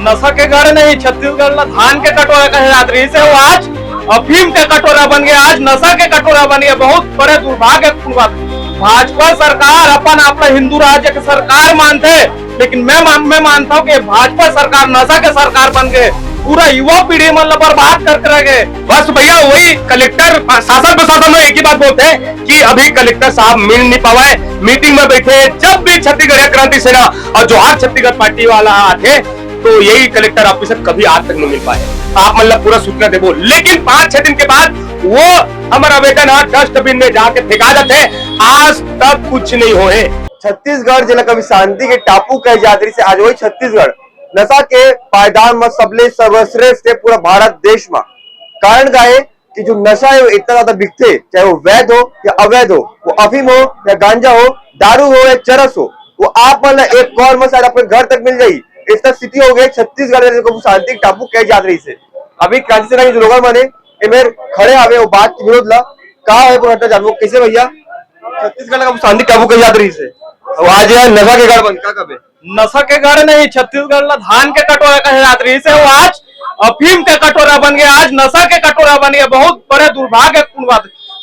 नशा के गढ़ नहीं, छत्तीसगढ़ में धान के कटोरा कहे जाते रही से वो आज अफीम के कटोरा बन गया, आज नशा के कटोरा बन गया। बहुत बड़े दुर्भाग्यपूर्ण बात। भाजपा सरकार अपन आप हिंदू राज्य की सरकार मानते, लेकिन मैं मानता हूँ कि भाजपा सरकार नशा के सरकार बन गए, पूरा युवा पीढ़ी मतलब बर्बाद करके रह गए। बस भैया वही कलेक्टर शासन प्रशासन में एक ही बात बोलते हैं कि अभी कलेक्टर साहब मिल नहीं पाए, मीटिंग में बैठे। जब भी छत्तीसगढ़ क्रांति सेना और जोहार छत्तीसगढ़ पार्टी वाला आते तो यही कलेक्टर ऑफिस कभी आज तक नहीं मिल पाए। आप मतलब पूरा सूचना दे बोल, लेकिन 5-6 दिन के बाद वो हमारा आवेदन डस्टबिन में जाके फेंका जाते, आज तक कुछ नहीं हुए। छत्तीसगढ़ जिला कभी शांति के टापू कहे जाते से आज वही छत्तीसगढ़ नशा के पायदान में सबले सर्वश्रेष्ठ है पूरा भारत देश में। कारण का है कि जो नशा है वो इतना ज्यादा बिकते, चाहे वो वैध हो या अवैध हो, वो अफीम हो या गांजा हो, दारू हो या चरस हो, वो आप मतलब एक कौर में शायद अपने घर तक मिल जाये। इस तरह स्थिति हो गई छत्तीसगढ़ को शांति टापू कहे जात रही से। अभी क्रांति सेना के जो लोग माने मेरे खड़े आवे वो बात विरोध ला कहा है पूरा जानवो कैसे भैया छत्तीसगढ़ का शांति टापू कहे जात रही से आज नशा के गढ़ बन का कबे नशा के गढ़ नहीं, छत्तीसगढ़ में धान के कटोरा कहे जाते रही से वो आज अफीम के कटोरा बन गया, आज नशा के कटोरा बन गया। बहुत बड़े दुर्भाग्यपूर्ण बात।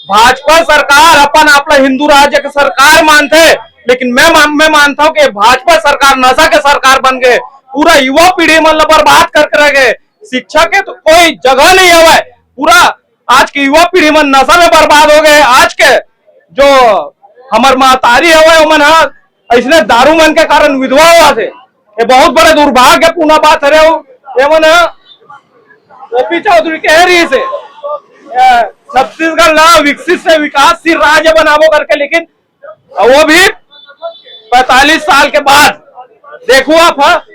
भाजपा सरकार अपन आप हिंदू राज्य की सरकार मानते, लेकिन मैं मानता हूँ कि भाजपा सरकार नशा के सरकार बन गए, पूरा युवा पीढ़ी मतलब बर्बाद करके रह गए। शिक्षा के तो कोई जगह नहीं है, पूरा आज की युवा पीढ़ी में नशा में बर्बाद हो गए। आज के जो हमार महतारी है मन ऐसने दारू मन के कारण विधवा हुआ थे, ये बहुत बड़े दुर्भाग्यपूर्ण बात है। ओपी चौधरी कह रही से छत्तीसगढ़ ना विकसित से विकासशील राज्य बनावो करके, लेकिन वो भी 45 साल के बाद देखो आप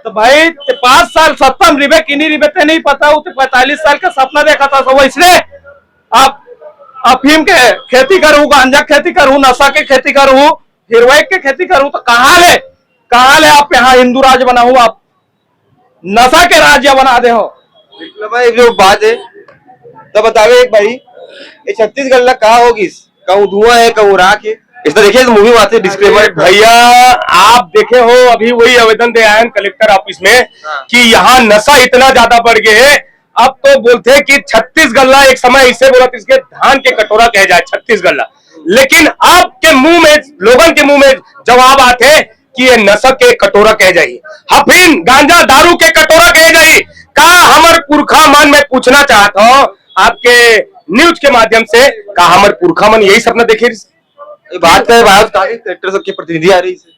तो भाई 5 साल सत्ता में रिबे किन्हीं रिबे ते नहीं पता, 45 साल का सपना देखा था। तो इसलिए आप अफीम के खेती करूँ, गांजा खेती करूँ, नशा की खेती करूँ, हिरवाइक की खेती करूँ, तो कहाँ ले आप यहाँ हिंदू राज्य बनाऊ, आप नशा के राज्य बना दे हो। भाई जो बात है तो बतावे एक भाई ये छत्तीसगढ़ ला कहा होगी, कहूँ धुआं है कहूँ राख है, इस तरह देखिए मूवी आते डिस्क्लेमर। भैया आप देखे हो अभी वही आवेदन दे आए कलेक्टर ऑफिस में कि यहाँ नशा इतना ज्यादा बढ़ गया है। अब तो बोलते हैं कि छत्तीसगढ़ एक समय इसे बोला इसके धान के कटोरा कहे जाए छत्तीसगढ़, लेकिन आपके मुंह में लोगों के मुंह में जवाब आते कि ये नशा के कटोरा कहे जाइए, अफीम गांजा दारू के कटोरा कहे जाइए। का हमारे पुरखा मन में पूछना चाहता हूँ आपके न्यूज के माध्यम से, का हमारे पुरखा मन यही सपना देखे? बात है कलेक्टर सबके प्रतिनिधि आ रही है।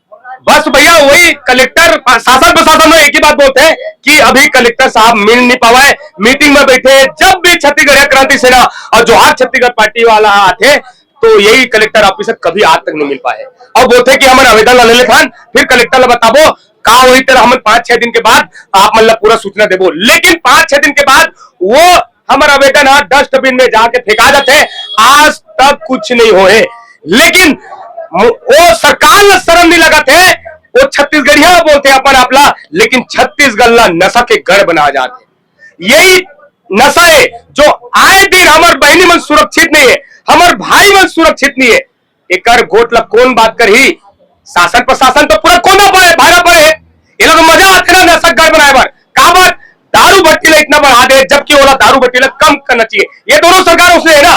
बस भैया वही कलेक्टर शासन प्रशासन में एक ही बात बोलते हैं कि अभी कलेक्टर साहब मिल नहीं पाए, मीटिंग में बैठे। जब भी छत्तीसगढ़ क्रांति सेना और जोहार छत्तीसगढ़ पार्टी वाला आते तो यही कलेक्टर ऑफिस कभी आज तक नहीं मिल पाए और बोलते कि हमारे आवेदन ले लेथन, फिर कलेक्टर ला बताबो का वही तरह हम 5-6 दिन के बाद आप मतलब पूरा सूचना देबो। लेकिन 5-6 दिन के बाद वो हमारा आवेदन डस्टबिन में जाके फेंका जाते, आज तक कुछ नहीं हुए। लेकिन वो सरकार ने शर्म नहीं लगा थे, वो छत्तीसगढ़िया बोलते अपन आपला, लेकिन छत्तीसगढ़ नशा के गढ़ बना जाते। यही नशा है जो आए दिन हमारे बहनी मन सुरक्षित नहीं है, हमारे भाई मन सुरक्षित नहीं है। एक गोट ला कौन बात कर ही, शासन प्रशासन तो पूरा कोना पाए भाड़ा पड़े। ये लोग मजा आते ना नशा गढ़ बनाए बार, काबर दारू भट्टी ला इतना बढ़ा दे, जबकि वो दारू भट्टी ला कम करना चाहिए। ये दोनों सरकार उसने है ना,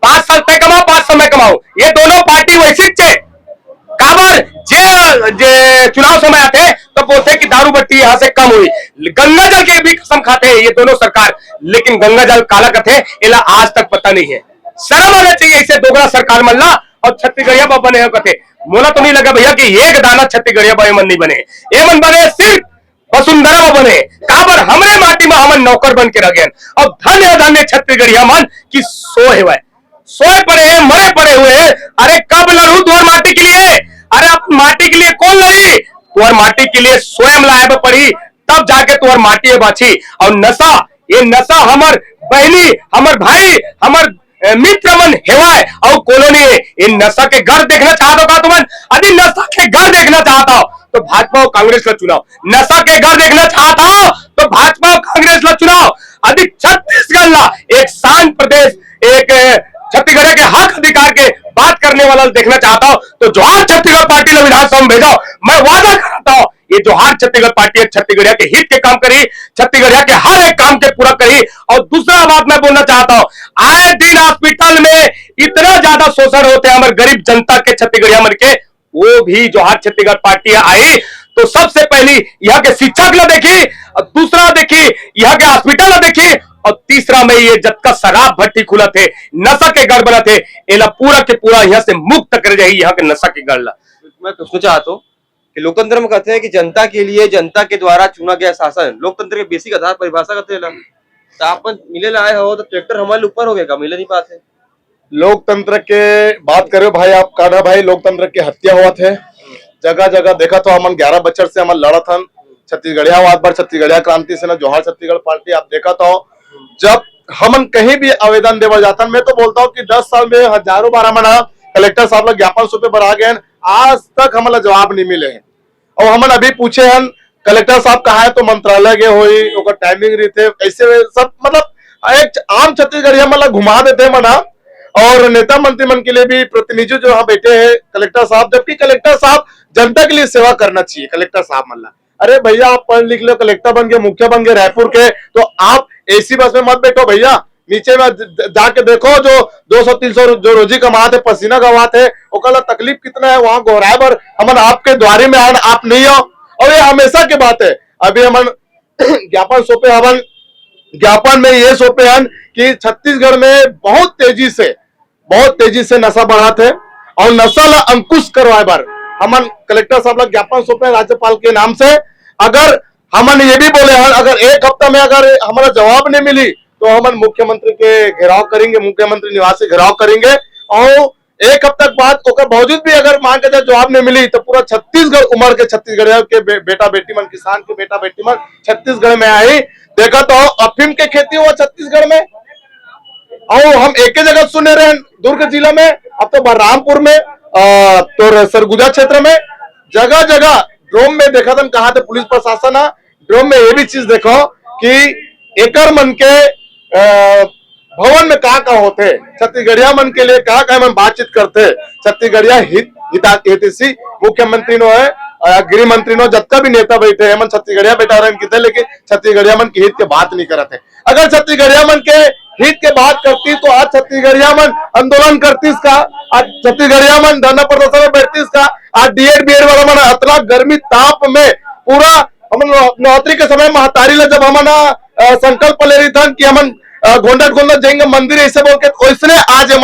5 साल तय कमाओ 5 साल में कमाओ, ये दोनों पार्टी वैसी काबर जे चुनाव समय आते तो बोलते कि दारू भट्टी यहाँ से कम हुई, गंगा जल के भी कसम खाते हैं ये दोनों सरकार, लेकिन गंगा जल काला कथे इला आज तक पता नहीं है। शर्म आना चाहिए इसे दोगला सरकार मल्ला और छत्तीसगढ़िया बने कथे। मोला तो नहीं लगा भैया कि एक दाना छत्तीसगढ़िया मन नहीं बने, ये मन बने सिर्फ वसुंधरा बने, काबर हमरे माटी में हमन नौकर बन के रह गए। और धन्य धन्य छत्तीसगढ़िया मन की सोए पड़े हैं, मरे पड़े हुए हैं। अरे कब लड़ू तुम्हारी माटी के लिए? अरे अब माटी के लिए कौन लड़ी? तुम्हारी माटी के लिए स्वयं लाए पड़ी, तब जाके तुम्हारी माटी बाछी। और नशा, ये नशा हमार बहनी, हमार भाई, हमार मित्र मन हेवाए और कॉलोनी है। इन नशा के घर देखना चाहता का तुमन? यदि नशा के घर देखना चाहता हो तो भाजपा और कांग्रेस का चुनाव। नशा के घर देखना चाहता हो तो भाजपा और कांग्रेस का चुनाव। यदि छत्तीसगढ़ एक शांत प्रदेश, एक छत्तीसगढ़ के हक अधिकार के बात करने वाला देखना चाहता हूं तो जोहार छत्तीसगढ़ पार्टी ने विधानसभा में भेजो। मैं वादा करता हूं ये जोहार छत्तीसगढ़ पार्टी है छत्तीसगढ़िया के हित के काम करी, छत्तीसगढ़िया के हर एक काम के पूरा करी। और दूसरा बात मैं बोलना चाहता हूं, आए दिन हॉस्पिटल में इतना ज्यादा शोषण होते हैं हमारे गरीब जनता के छत्तीसगढ़िया मन के, वो भी जोहार छत्तीसगढ़ पार्टी आई तो सबसे पहली यहाँ के शिक्षक ला देखी, और दूसरा देखी यहाँ के हॉस्पिटल ला देखी, और तीसरा में ये जब का शराब भट्टी खुला थे, नशा के गढ़ बना थे, एला पूरा के पूरा यहाँ से मुक्त कर जाए यहाँ के नशा के गढ़ ला। मैं पूछना चाहता हूँ कि लोकतंत्र में कहते हैं कि जनता के लिए जनता के द्वारा चुना गया शासन, लोकतंत्र के बेसिक आधार परिभाषा करते हैं। तो आप मिले लाए हो तो ट्रैक्टर हमारे ऊपर हो गया, मिले नहीं पाते। लोकतंत्र के बात करे भाई, आप काना भाई लोकतंत्र की हत्या हुआ थे जगह जगह। देखा तो हमन 11 बच्चर से हमन लड़ा था छत्तीसगढ़िया वाद पर, छत्तीसगढ़िया क्रांति सेना जोहार छत्तीसगढ़ पार्टी। आप देखा तो जब हमन कहीं भी आवेदन देवा जाता, मैं तो बोलता हूँ कि 10 साल में हजारों बार हमन कलेक्टर साहब लोग ज्ञापन सौंपे बढ़ा गए, आज तक हमारा जवाब नहीं मिले हैं। और हमन अभी पूछे हैं कलेक्टर साहब कहा है तो मंत्रालय गए हुई टाइमिंग रही थे, ऐसे सब मतलब एक आम छत्तीसगढ़िया मतलब घुमा देते हैं मना। और नेता मंत्री मन के लिए भी प्रतिनिधि जो यहाँ बैठे हैं कलेक्टर साहब, जबकि कलेक्टर साहब जनता के लिए सेवा करना चाहिए। कलेक्टर साहब मतलब अरे भैया आप पढ़ लिख लो, कलेक्टर बन गए, मुखिया बन गए रायपुर के, तो आप एसी बस में मत बैठो भैया, नीचे में जाके देखो जो 200-300 जो रोजी कमाते पसीना गवाते ओकला तकलीफ कितना है वहां गोहराए पर हमन आपके द्वारे में आए, आप नहीं हो। और ये हमेशा की बात है। अभी हमन ज्ञापन सौंपे, हमन ज्ञापन में ये सौंपे हैं कि छत्तीसगढ़ में बहुत तेजी से नशा बढ़ा थे और नशा ला अंकुश करवाए बार हमन कलेक्टर साहब लोग ज्ञापन सौंपे राज्यपाल के नाम से। अगर हमन ये भी बोले हैं अगर एक हफ्ता में अगर हमारा जवाब नहीं मिली तो हमन मुख्यमंत्री के घेराव करेंगे, मुख्यमंत्री निवास से घेराव करेंगे। और एक हफ्ता बाद ओकर बावजूद भी अगर मान के जवाब नहीं मिली तो पूरा छत्तीसगढ़ उमर के छत्तीसगढ़ के बेटा बेटी मन, किसान के बेटा बेटी मन छत्तीसगढ़ में आई। देखा तो अफीम के खेती हुआ छत्तीसगढ़ में, और हम एक ही जगह सुने रहे दुर्ग जिला में, अब तो बलरामपुर में तो सरगुजा क्षेत्र में जगह जगह ड्रोन में देखा था कहा थे पुलिस प्रशासन है। ड्रोन में ये भी चीज देखो कि एकर मन के भवन में का होते छत्तीसगढ़िया मन के लिए का मन बातचीत करते। छत्तीसगढ़िया हितैषी मुख्यमंत्री नो है, गृह मंत्री नो, जत्ता भी नेता बैठे हैं मन छत्तीसगढ़िया बैठा रहे थे, लेकिन छत्तीसगढ़िया मन के हित के बात नहीं करते। अगर छत्तीसगढ़िया मन के हित के बात करती तो आज छत्तीसगढ़िया मन आंदोलन करती इसका, आज छत्तीसगढ़िया मन धरना प्रदर्शन में बैठती इसका। आज डीएड बीएड वाला मन इतना गर्मी ताप में पूरा हम नवरात्रि के समय महतारी ले जब हम संकल्प ले रही था कि हम घोंडट जाएंगे मंदिर ऐसे बोल के, वैसने आज हम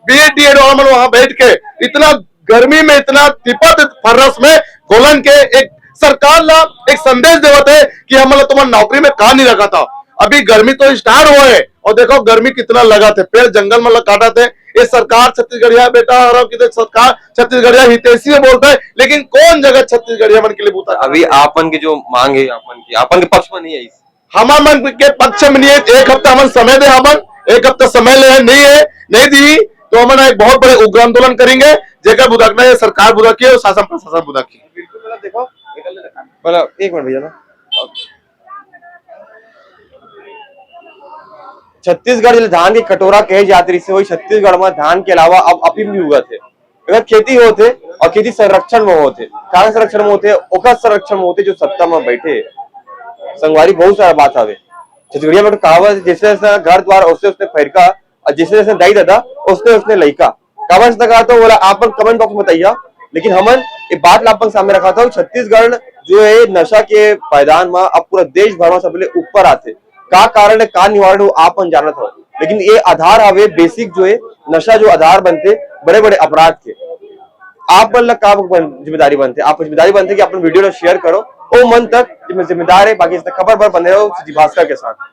बीएड डीएड वाला मन वहां बैठ के इतना गर्मी में इतना तिपत फर्रस में गोलन के एक सरकार ला एक संदेश देवत है कि हम तुम्हारा नौकरी में कहा नहीं रखा था। अभी गर्मी तो स्टार्ट हुआ है और देखो गर्मी कितना लगा थे, पेड़ जंगल में काटा थे। ये सरकार छत्तीसगढ़िया बेटा सरकार छत्तीसगढ़िया हितैषी बोलता है, लेकिन कौन जगह छत्तीसगढ़िया मन के लिए बूता। अभी आपन की जो मांग है आपन के पक्ष में नहीं है, हमारे मन के पक्ष में नहीं है। एक हफ्ता हम समय दे, हमन एक हफ्ता समय ले नहीं दी तो हम एक बहुत बड़े उग्र आंदोलन करेंगे जेकर बुदाकना है सरकार बुदा की और शासन प्रशासन बुदा की। बिल्कुल देखो मतलब एक मिनट भैया ना, छत्तीसगढ़ धान की कटोरा कहे जाती से वही छत्तीसगढ़ में धान के अलावा अब अफीम भी उगत है। अगर खेती होते और खेती संरक्षण में होते, कारण संरक्षण में होते, ओकर संरक्षण में होते जो सत्ता में बैठे संगवारी बहुत सारा बात आवे। छत्तीसगढ़िया में कहावत जैसे जैसे घर द्वार उससे उसने फैरका और जैसे जैसे दाई दादा उसने उसने लइका कहावत से कहा तो बोला आप कमेंट बॉक्स में बताइए। लेकिन हमन एक बात लापन सामने रखा था, छत्तीसगढ़ जो है नशा के पायदान में अब पूरा देश भर में सबले ऊपर आते का कारण है, का निवारण आप जानत हो। लेकिन ये आधार हवे बेसिक जो है नशा जो आधार बनते बड़े बड़े अपराध के। आप मन का जिम्मेदारी बनते, आप जिम्मेदारी बनते कि अपन वीडियो शेयर करो ओ मन तक जिम्मेदार है। बाकी खबर पर बने रहो भास्कर के साथ।